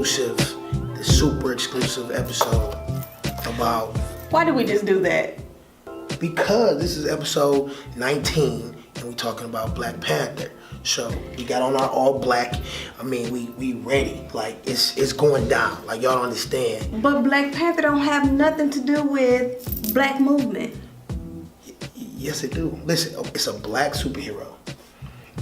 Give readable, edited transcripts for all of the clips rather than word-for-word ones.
the super exclusive episode about... Why did we just do that? Because this is episode 19 and we're talking about Black Panther. So we got on our all black. I mean, we ready. Like it's going down. Like y'all don't understand. But Black Panther don't have nothing to do with black movement. Yes, it do. Listen, it's a black superhero.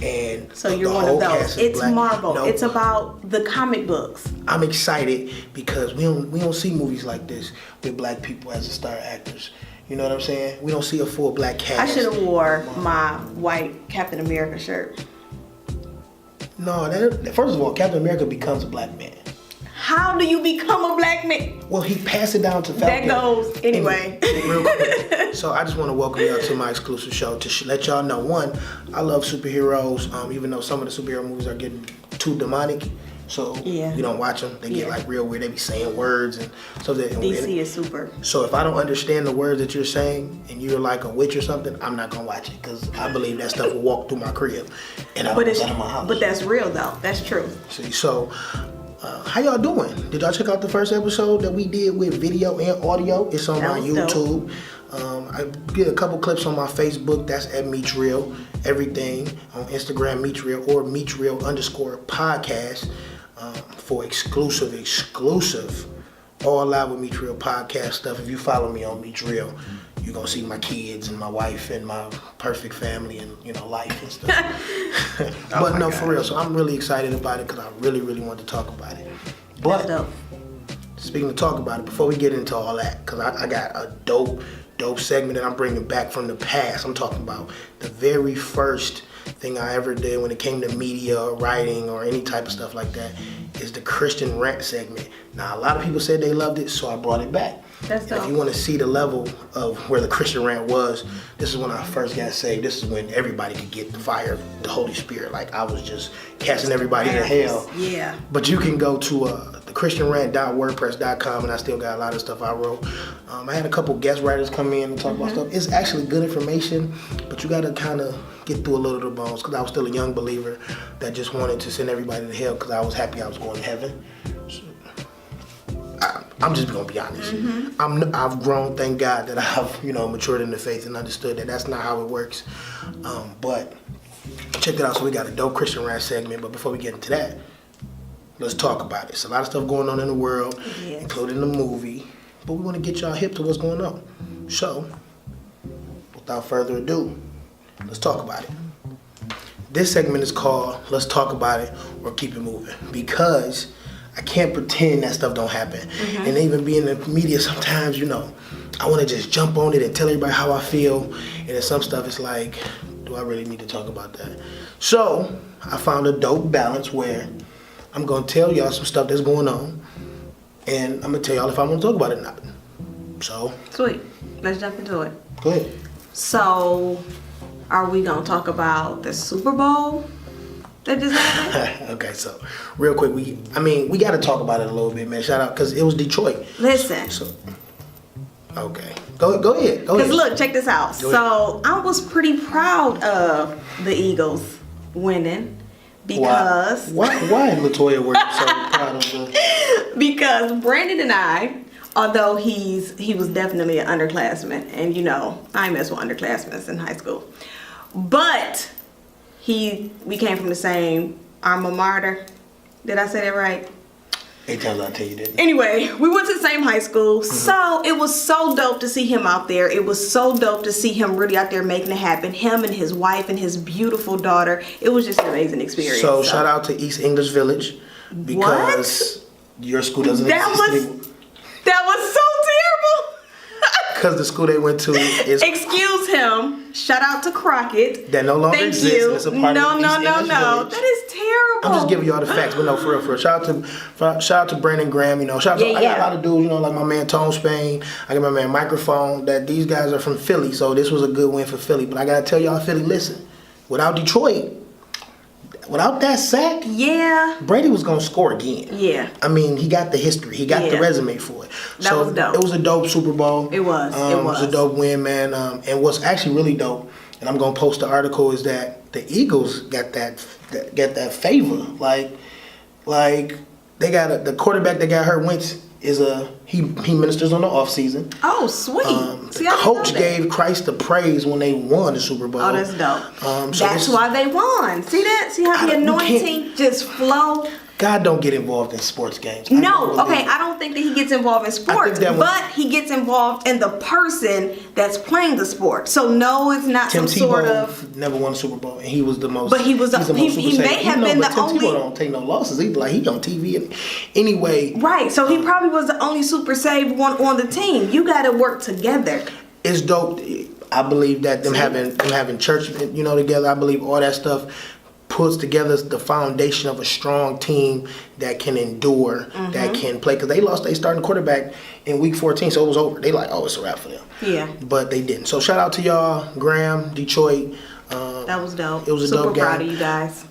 And so you're one of those. It's black. Marvel. No, it's about the comic books. I'm excited because we don't see movies like this with black people as the star actors. You know what I'm saying? We don't see a full black cast. I should have wore my white Captain America shirt. No, first of all, Captain America becomes a black man. How do you become a black man? Well, he passed it down to Falcon. That goes anyway. Real quick. So I just want to welcome y'all to my exclusive show to let y'all know, one, I love superheroes, even though some of the superhero movies are getting too demonic. So you don't watch them. They get like real weird. They be saying words and stuff. DC is super. So if I don't understand the words that you're saying and you're like a witch or something, I'm not gonna watch it because I believe that stuff will walk through my crib and I don't want that in my house. But that's real though. That's true. See, so how y'all doing? Did y'all check out the first episode that we did with video and audio? It's on my YouTube. I did a couple clips on my Facebook. That's at MeechReal. Everything on Instagram, MeechReal or MeechReal_podcast. For exclusive all live with MeechReal podcast stuff. If you follow me on MeechReal, you're gonna see my kids and my wife and my perfect family and life and stuff. But no, for real. So I'm really excited about it because I really want to talk about it. But speaking of talk about it, before we get into all that, because I got a dope segment that I'm bringing back from the past. I'm talking about the very first thing I ever did when it came to media or writing or any type of stuff like that is the Christian Rant segment. Now, a lot of people said they loved it, so I brought it back. That's dope. If you want to see the level of where the Christian Rant was, this is when I first got saved. This is when everybody could get the fire of the Holy Spirit. Like, I was just casting everybody to hell. Yeah. But you can go to thechristianrant.wordpress.com, and I still got a lot of stuff I wrote. I had a couple guest writers come in and talk about stuff. It's actually good information, but you got to kind of get through a little of the bones because I was still a young believer that just wanted to send everybody to hell because I was happy I was going to heaven. So, I'm just gonna be honest. I've grown, thank God, that I've matured in the faith and understood that that's not how it works. But check it out. So we got a dope Christian Rant segment. But before we get into that, let's talk about it. It's a lot of stuff going on in the world, including the movie. But we want to get y'all hip to what's going on. So, without further ado, let's talk about it. This segment is called Let's Talk About It or Keep It Moving because I can't pretend that stuff don't happen. And even being in the media sometimes, I want to just jump on it and tell everybody how I feel. And then some stuff is like, do I really need to talk about that? So I found a dope balance where I'm going to tell y'all some stuff that's going on. And I'm going to tell y'all if I want to talk about it or not. So. Sweet. Let's jump into it. Go ahead. So, are we going to talk about the Super Bowl that just happened? Okay, so real quick, we got to talk about it a little bit, man. Shout out, because it was Detroit. Listen. Okay. Go ahead. Because look, check this out. So, I was pretty proud of the Eagles winning. Because why LaToya were you so proud of them? Because Brandon and I, although he was definitely an underclassman, and I messed with underclassmen in high school, but we came from the same alma mater. Did I say that right? 8 times out of 10 you didn't. Anyway, we went to the same high school, so it was so dope to see him out there. It was so dope to see him really out there making it happen. Him and his wife and his beautiful daughter. It was just an amazing experience. So shout out to East English Village because your school doesn't exist anymore. That was so terrible. Because the school they went to is... Excuse him. Shout out to Crockett. That no longer exists. Thank you. It's a part No. of East English Village. That is terrible. I'm just giving y'all the facts, but no, for real. Shout out to Brandon Graham. I got a lot of dudes, like my man Tone Spain. I got my man Microphone. That these guys are from Philly, so this was a good win for Philly. But I gotta tell y'all, Philly, listen. Without Detroit, without that sack, Brady was gonna score again. Yeah. I mean, he got the history. He got the resume for it. That was dope. It was a dope Super Bowl. It was. It was a dope win, man. And what's actually really dope, and I'm gonna post the article, is that the Eagles got that favor. Like they got the quarterback that got hurt. Wentz is he ministers on the off season. Oh, sweet. The coach gave Christ the praise when they won the Super Bowl. Oh, that's dope. So that's why they won. See that? See how the anointing just flow? God don't get involved in sports games. No, okay, I don't think that he gets involved in sports, but he gets involved in the person that's playing the sport. So no, it's not Tim some Tebow sort of never won a Super Bowl, and he was the most. But he was he may have been the Tim only. Tebow don't take no losses. He on TV anyway. Right, so he probably was the only super saved one on the team. You got to work together. It's dope. I believe that them having church, together. I believe all that stuff puts together the foundation of a strong team that can endure, that can play. Because they lost their starting quarterback in week 14, so it was over. They like, oh, it's a wrap for them. Yeah. But they didn't. So shout out to y'all, Graham, Detroit. That was dope. It was a super dope game. Super proud of you guys.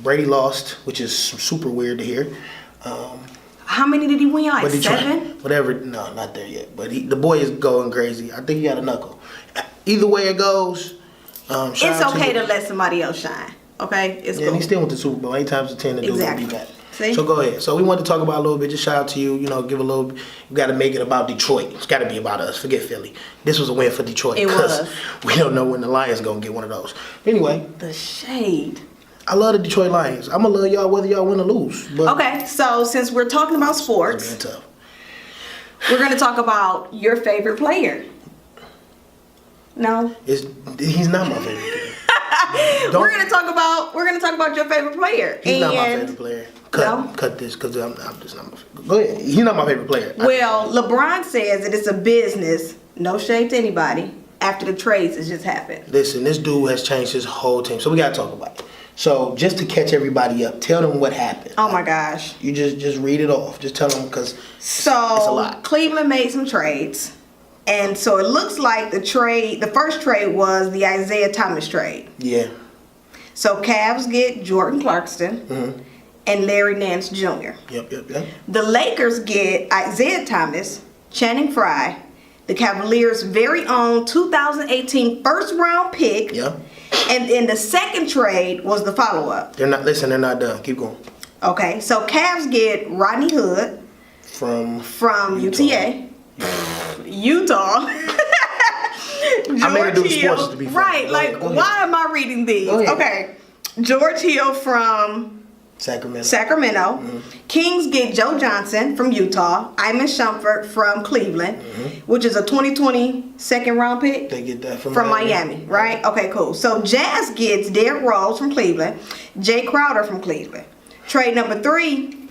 Brady lost, which is super weird to hear. How many did he win? Like Detroit, 7? Whatever. No, not there yet. But the boy is going crazy. I think he got a knuckle. Either way it goes, it's okay to let somebody else shine. Okay, it's cool. And he still went to Super Bowl 8 times to 10 to do what he got. See? So go ahead. So we want to talk about a little bit. Just shout out to you. Give a little. We got to make it about Detroit. It's got to be about us. Forget Philly. This was a win for Detroit. It was. We don't know when the Lions gonna get one of those. Anyway, the shade. I love the Detroit Lions. I'm gonna love y'all whether y'all win or lose. But okay, so since we're talking about sports, tough. We're gonna talk about your favorite player. No, he's not my favorite player. We're gonna talk about your favorite player. He's not my favorite player. Cut this because I'm just not my favorite. Go ahead. He's not my favorite player. Well, LeBron says that it's a business. No shade to anybody. After the trades has just happened. Listen, this dude has changed his whole team, so we gotta talk about it. So just to catch everybody up, tell them what happened. Oh my gosh! You just read it off. Just tell them because it's a lot. Cleveland made some trades. And so it looks like the first trade was the Isaiah Thomas trade. Yeah. So Cavs get Jordan Clarkson and Larry Nance Jr. Yep. The Lakers get Isaiah Thomas, Channing Frye, the Cavaliers' very own 2018 first round pick. Yeah. And then the second trade was the follow-up. They're not done. Keep going. Okay, so Cavs get Rodney Hood from UTA. Utah. I made it do the sports to be funny. Right, like why am I reading these? Okay. George Hill from Sacramento. Kings get Joe Johnson from Utah. Iman Shumpert from Cleveland, which is a 2020 second round pick. They get that from Miami, right? Okay, cool. So Jazz gets Derrick Rose from Cleveland, Jay Crowder from Cleveland. Trade number 3.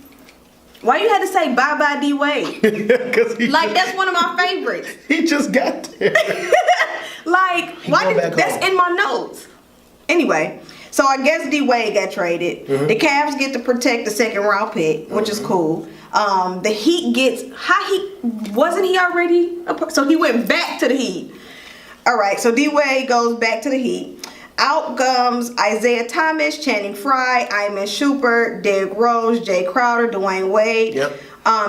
Why you had to say bye-bye D-Wade? That's one of my favorites. He just got there. That's in my notes. Anyway, so I guess D-Wade got traded. The Cavs get to protect the second round pick, which is cool. The Heat gets, wasn't he already? So he went back to the Heat. All right, so D-Wade goes back to the Heat. Out comes Isaiah Thomas, Channing Frye, Iman Shumpert, Derrick Rose, Jay Crowder, Dwayne Wade. Yep.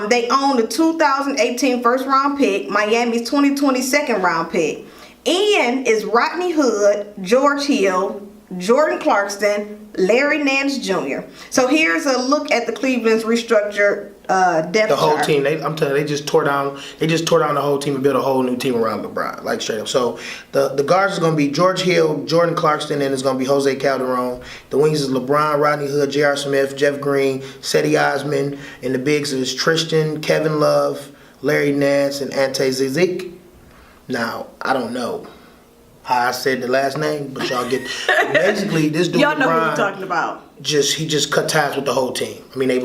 They own the 2018 first round pick, Miami's 2020 second round pick, and is Rodney Hood, George Hill, Jordan Clarkson, Larry Nance Jr. So here's a look at the Cleveland's restructured depth chart. The whole team. I'm telling you, they just tore down the whole team and built a whole new team around LeBron, like straight up. So the guards is gonna be George Hill, Jordan Clarkson, and it's gonna be Jose Calderon. The wings is LeBron, Rodney Hood, J.R. Smith, Jeff Green, Cedi Osman, and the bigs is Tristan, Kevin Love, Larry Nance, and Ante Zizic. Now I don't know how I said the last name, but y'all get basically this dude. Y'all know LeBron, who we're talking about. He just cut ties with the whole team. I mean, they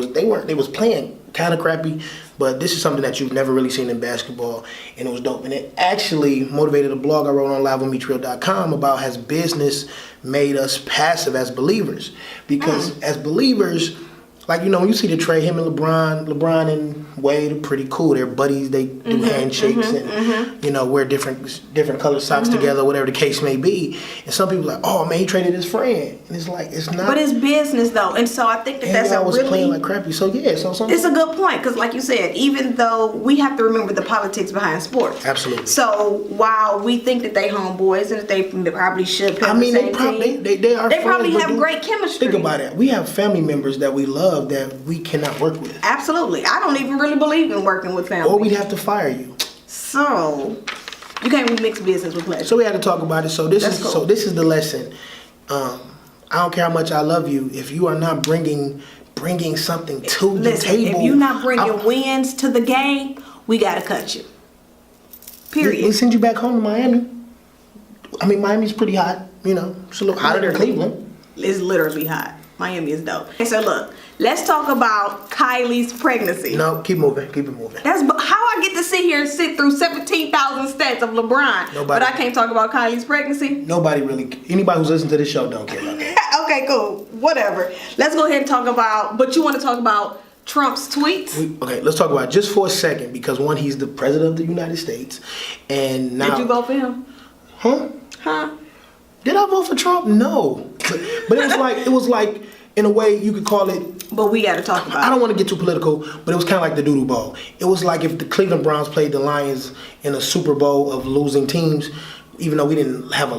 was playing kind of crappy, but this is something that you've never really seen in basketball, and it was dope. And it actually motivated a blog I wrote on live on MeechReal.com about has business made us passive as believers? Because as believers, like, when you see the trade, him and LeBron and Wade are pretty cool. They're buddies. They do handshakes and wear different colored socks together, whatever the case may be. And some people are like, oh man, he traded his friend, and it's like it's not. But it's business though, and so I think that's a really playing like crappy. So yeah, it's a good point because, like you said, even though we have to remember the politics behind sports. Absolutely. So while we think that they homeboys and that they probably should play they are. They probably have great chemistry. Think about it. We have family members that we love love that we cannot work with. Absolutely. I don't even really believe in working with family. Or we'd have to fire you. So you can't mix business with pleasure. So we had to talk about it. So this That's is cool. this is the lesson. I don't care how much I love you. If you are not bringing something to the table, if you're not bringing wins to the game, we gotta cut you. Period. We send you back home to Miami. I mean, Miami's pretty hot. You know, it's a little hotter than Cleveland. It's literally hot. Miami is dope. Okay, so look, let's talk about Kylie's pregnancy. No, keep moving. Keep it moving. That's how I get to sit here and sit through 17,000 stats of LeBron, but I can't talk about Kylie's pregnancy. Anybody who's listening to this show don't care about that. Okay, cool. Whatever. Let's go ahead and talk about. But you want to talk about Trump's tweets? Okay, let's talk about it just for a second because one, he's the president of the United States, and now. Did you vote for him? Huh? Did I vote for Trump? No, but it was like in a way you could call it. But we got to talk about it. I don't want to get too political, but it was kind of like the Doodoo Bowl. It was like if the Cleveland Browns played the Lions in a Super Bowl of losing teams, even though we didn't have a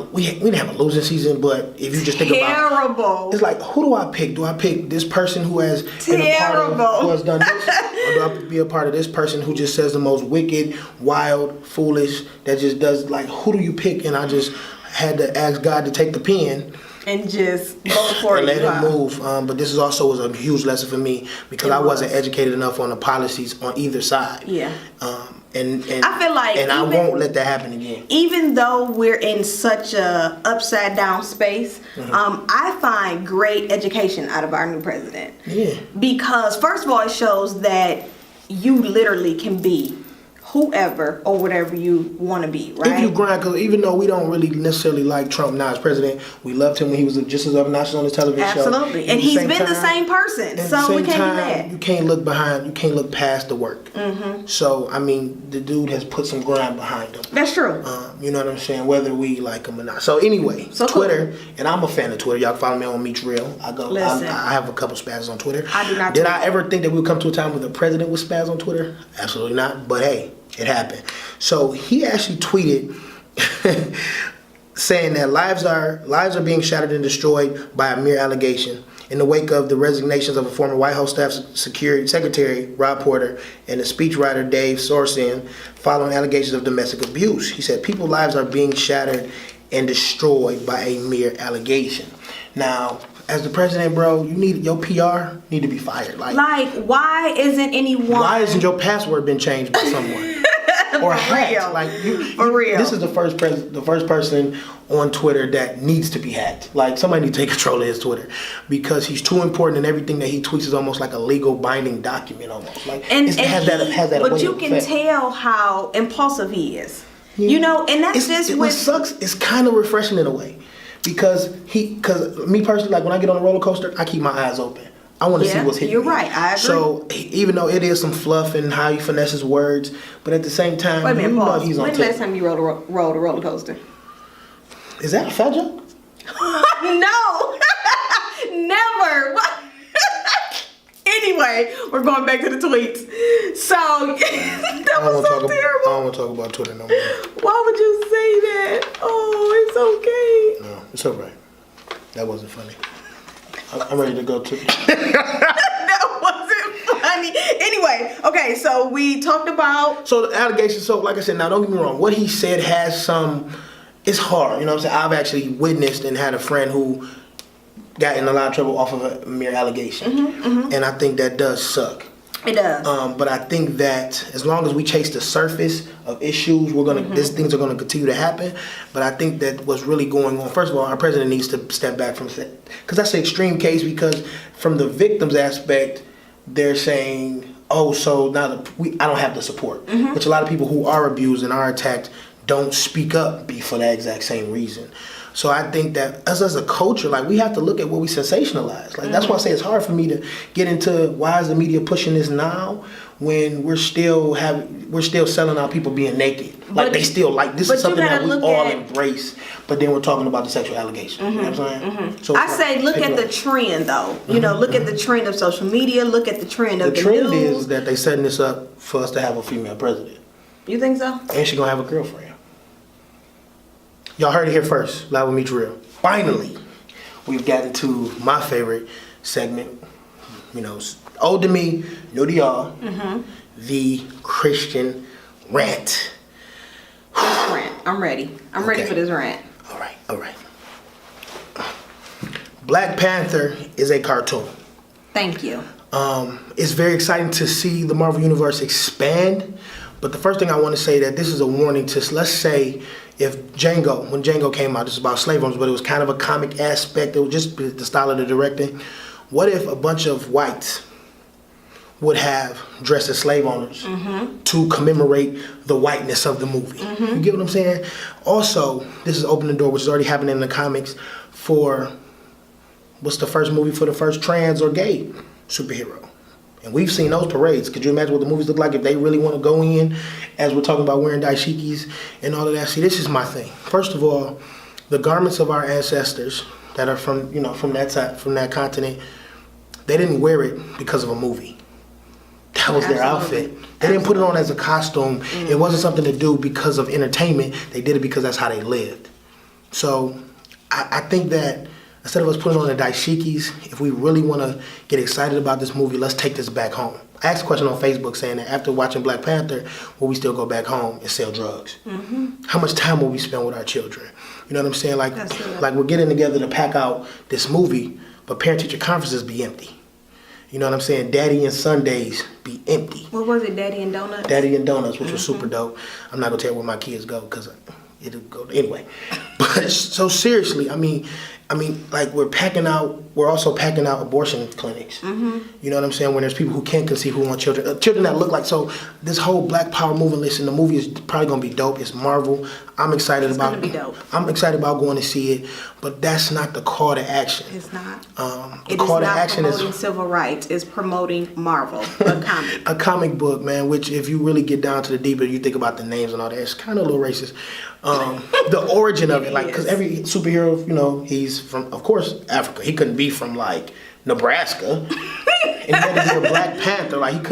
losing season. But if you just think about, it's like, who do I pick? Do I pick this person who has been a part of, who has done this, or do I be a part of this person who just says the most wicked, wild, foolish, that just does, like, who do you pick? And I just had to ask God to take the pen and just vote for it. Let him move. But this is also was a huge lesson for me because I wasn't educated enough on the policies on either side. Yeah. And I feel like I won't let that happen again. Even though we're in such a upside down space, I find great education out of our new president. Yeah. Because first of all, it shows that you literally can be whoever or whatever you want to be, right? If you grind, because even though we don't really necessarily like Trump now as president, we loved him when he was just as obnoxious on his television show. Absolutely. And he's been the same person, so we can't do that. You can't look behind, you can't look past the work. So, I mean, the dude has put some grind behind him. That's true. You know what I'm saying? Whether we like him or not. So anyway, Twitter, and I'm a fan of Twitter. Y'all can follow me on MeechReal. I have a couple spazzes on Twitter. I do not. Did I ever think that we would come to a time where the president would spaz on Twitter? Absolutely not. But hey, it happened. So he actually tweeted saying that lives are being shattered and destroyed by a mere allegation. In the wake of the resignations of a former White House staff secretary, Rob Porter, and the speechwriter Dave Sorsen, following allegations of domestic abuse, he said people's lives are being shattered and destroyed by a mere allegation. Now, as the president, bro, your PR need to be fired. Like why isn't your password been changed by someone? Or hacked? Like for real. This is the first person on Twitter that needs to be hacked. Like somebody needs to take control of his Twitter because he's too important, and everything that he tweets is almost like a legal binding document, almost. Like has that. But you can tell how impulsive he is. Yeah. You know, and that's what sucks. It's kind of refreshing in a way because me personally, like when I get on a roller coaster, I keep my eyes open. I want to see what's hitting. You're right. I agree. So even though it is some fluff and how he finesses words, but at the same time, wait a minute, pause. He's on. When's the last time you rode a roller coaster? Is that a fat joke? No, never. What? Anyway, we're going back to the tweets. So that was so terrible. I don't want to talk about Twitter no more. Why would you say that? Oh, it's okay. No, it's alright. That wasn't funny. I'm ready to go to. That wasn't funny. Anyway, okay, so we talked about. So the allegations. So like I said, now don't get me wrong. What he said has some. It's hard. You know what I'm saying? I've actually witnessed and had a friend who got in a lot of trouble off of a mere allegation, and I think that does suck. It does. But I think that as long as we chase the surface of issues, these things are gonna continue to happen. But I think that what's really going on, first of all, our president needs to step back from that, because that's an extreme case. Because from the victim's aspect, they're saying, "Oh, so now I don't have the support," which a lot of people who are abused and are attacked don't speak up for that exact same reason. So I think that us as a culture, like, we have to look at what we sensationalize. Like, that's why I say it's hard for me to get into why is the media pushing this now when we're still selling out people being naked. Like, this is something that we all embrace, but then we're talking about the sexual allegations. You know what I'm saying? So I say look at the trend, though. You know, look at the trend of social media, look at the trend of the news. The trend is that they setting this up for us to have a female president. You think so? And she's gonna have a girlfriend. Y'all heard it here first. Live with MeechReal. Finally, we've gotten to my favorite segment, old to me, new to y'all, the Christian Rant. This rant. I'm ready. I'm ready for this rant. All right. Black Panther is a cartoon. Thank you. It's very exciting to see the Marvel Universe expand. But the first thing I want to say that this is a warning to, let's say, if when Django came out, this is about slave owners, but it was kind of a comic aspect. It was just the style of the directing. What if a bunch of whites would have dressed as slave owners to commemorate the whiteness of the movie? You get what I'm saying? Also, this is opening the door, which is already happening in the comics, for what's the first movie for the first trans or gay superhero. And we've seen those parades. Could you imagine what the movies look like if they really want to go in, as we're talking about wearing dashikis and all of that? See, this is my thing. First of all, the garments of our ancestors that are from that continent, they didn't wear it because of a movie. That was their outfit. They didn't put it on as a costume. It wasn't something to do because of entertainment. They did it because that's how they lived. So I think that instead of us putting on the dashikis, if we really want to get excited about this movie, let's take this back home. I asked a question on Facebook saying that after watching Black Panther, will we still go back home and sell drugs? How much time will we spend with our children? You know what I'm saying? Like we're getting together to pack out this movie, but parent-teacher conferences be empty. You know what I'm saying? Daddy and Sundays be empty. What was it, Daddy and Donuts? Daddy and Donuts, which was super dope. I'm not going to tell you where my kids go because it'll go anyway. But so seriously, I mean, like we're also packing out abortion clinics. You know what I'm saying? When there's people who can't conceive, who want children that look like. So this whole Black Power movement, listen, the movie is probably gonna be dope. It's Marvel. I'm excited about it. It's gonna be dope. I'm excited about going to see it, but that's not the call to action. It's not. The call to action is promoting civil rights. It's promoting Marvel, a comic. A comic book, man. Which, if you really get down to the deeper, you think about the names and all that. It's kind of a little racist. The origin of it, like, because every superhero, he's from, of course, Africa. He couldn't be from like Nebraska. And he had to be a Black Panther. Like,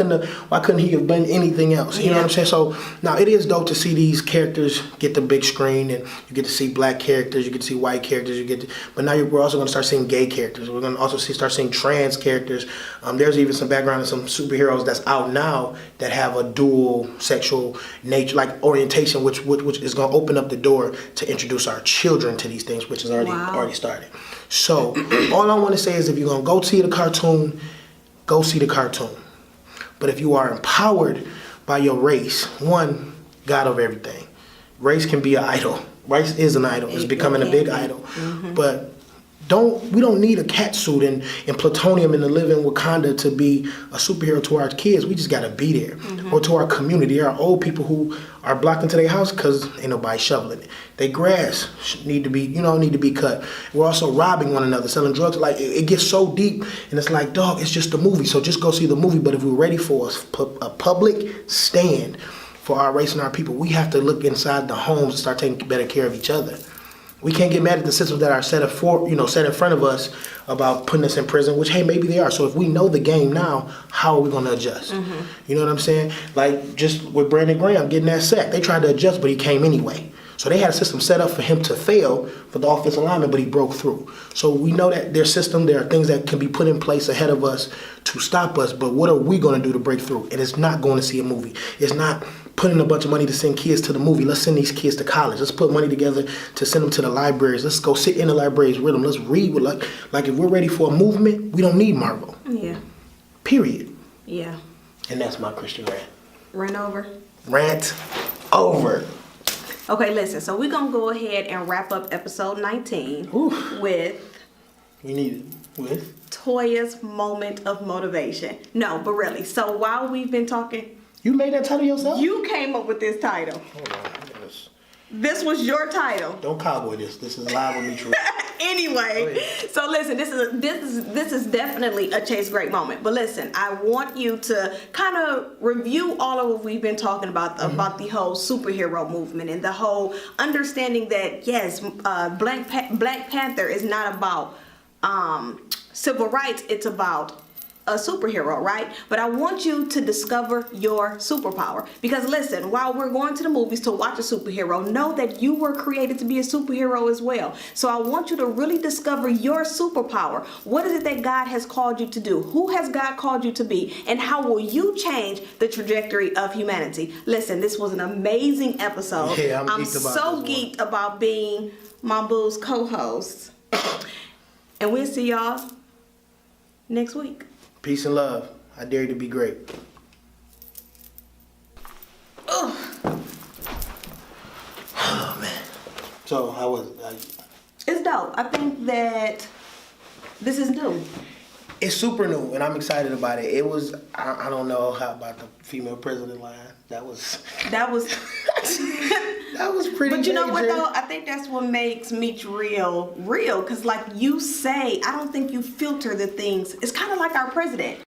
why couldn't he have been anything else? You know what I'm saying? So now it is dope to see these characters get the big screen, and you get to see black characters, you get to see white characters, but now we're also going to start seeing gay characters. We're going to also start seeing trans characters. There's even some background in some superheroes that's out now that have a dual sexual nature, like orientation, which is going to open up the door to introduce our children to these things, which is already started. So all I want to say is, if you're going to go see the cartoon, go see the cartoon. But if you are empowered by your race, one, God over everything. Race can be an idol. Race is an idol. It's becoming a big idol. But we don't need a cat suit and plutonium and to live in Wakanda to be a superhero to our kids. We just got to be there. Or to our community. There are old people who are blocked into their house because ain't nobody shoveling it. Their grass need to be cut. We're also robbing one another, selling drugs. Like, it gets so deep, and it's like, dog, it's just a movie. So just go see the movie. But if we're ready for a public stand for our race and our people, we have to look inside the homes and start taking better care of each other. We can't get mad at the systems that are set in front of us about putting us in prison, which, hey, maybe they are. So if we know the game now, how are we going to adjust? You know what I'm saying? Like, just with Brandon Graham getting that sack, they tried to adjust, but he came anyway. So they had a system set up for him to fail for the offensive lineman, but he broke through. So we know that there are things that can be put in place ahead of us to stop us, but what are we going to do to break through? And it's not going to see a movie. It's not putting a bunch of money to send kids to the movie. Let's send these kids to college. Let's put money together to send them to the libraries. Let's go sit in the libraries with them. Let's read. Like if we're ready for a movement, we don't need Marvel. Yeah. Period. Yeah. And that's my Christian rant. Rant over. Rant over. Okay, listen. So we're gonna go ahead and wrap up episode 19 with. We need it with Toya's moment of motivation. No, but really. So while we've been talking. You made that title yourself? You came up with this title. Hold on. This was your title. Don't cowboy this. This is live with MeechReal. Anyway, so listen, this is definitely a Chase Great moment. But listen, I want you to kind of review all of what we've been talking about the whole superhero movement and the whole understanding that yes, Black Panther is not about civil rights. It's about a superhero, right? But I want you to discover your superpower. Because listen, while we're going to the movies to watch a superhero, know that you were created to be a superhero as well. So I want you to really discover your superpower. What is it that God has called you to do? Who has God called you to be? And how will you change the trajectory of humanity? Listen, this was an amazing episode. Yeah, I'm so geeked about being my boo's co-host. And we'll see y'all next week. Peace and love. I dare you to be great. Oh man. So how was it? It's dope. I think that this is new. It's super new, and I'm excited about it. It was, I don't know how about the female president line. That was that was pretty. But you know what major. though? I think that's what makes MeechReal real. Cause like you say, I don't think you filter the things. It's kind of like our president.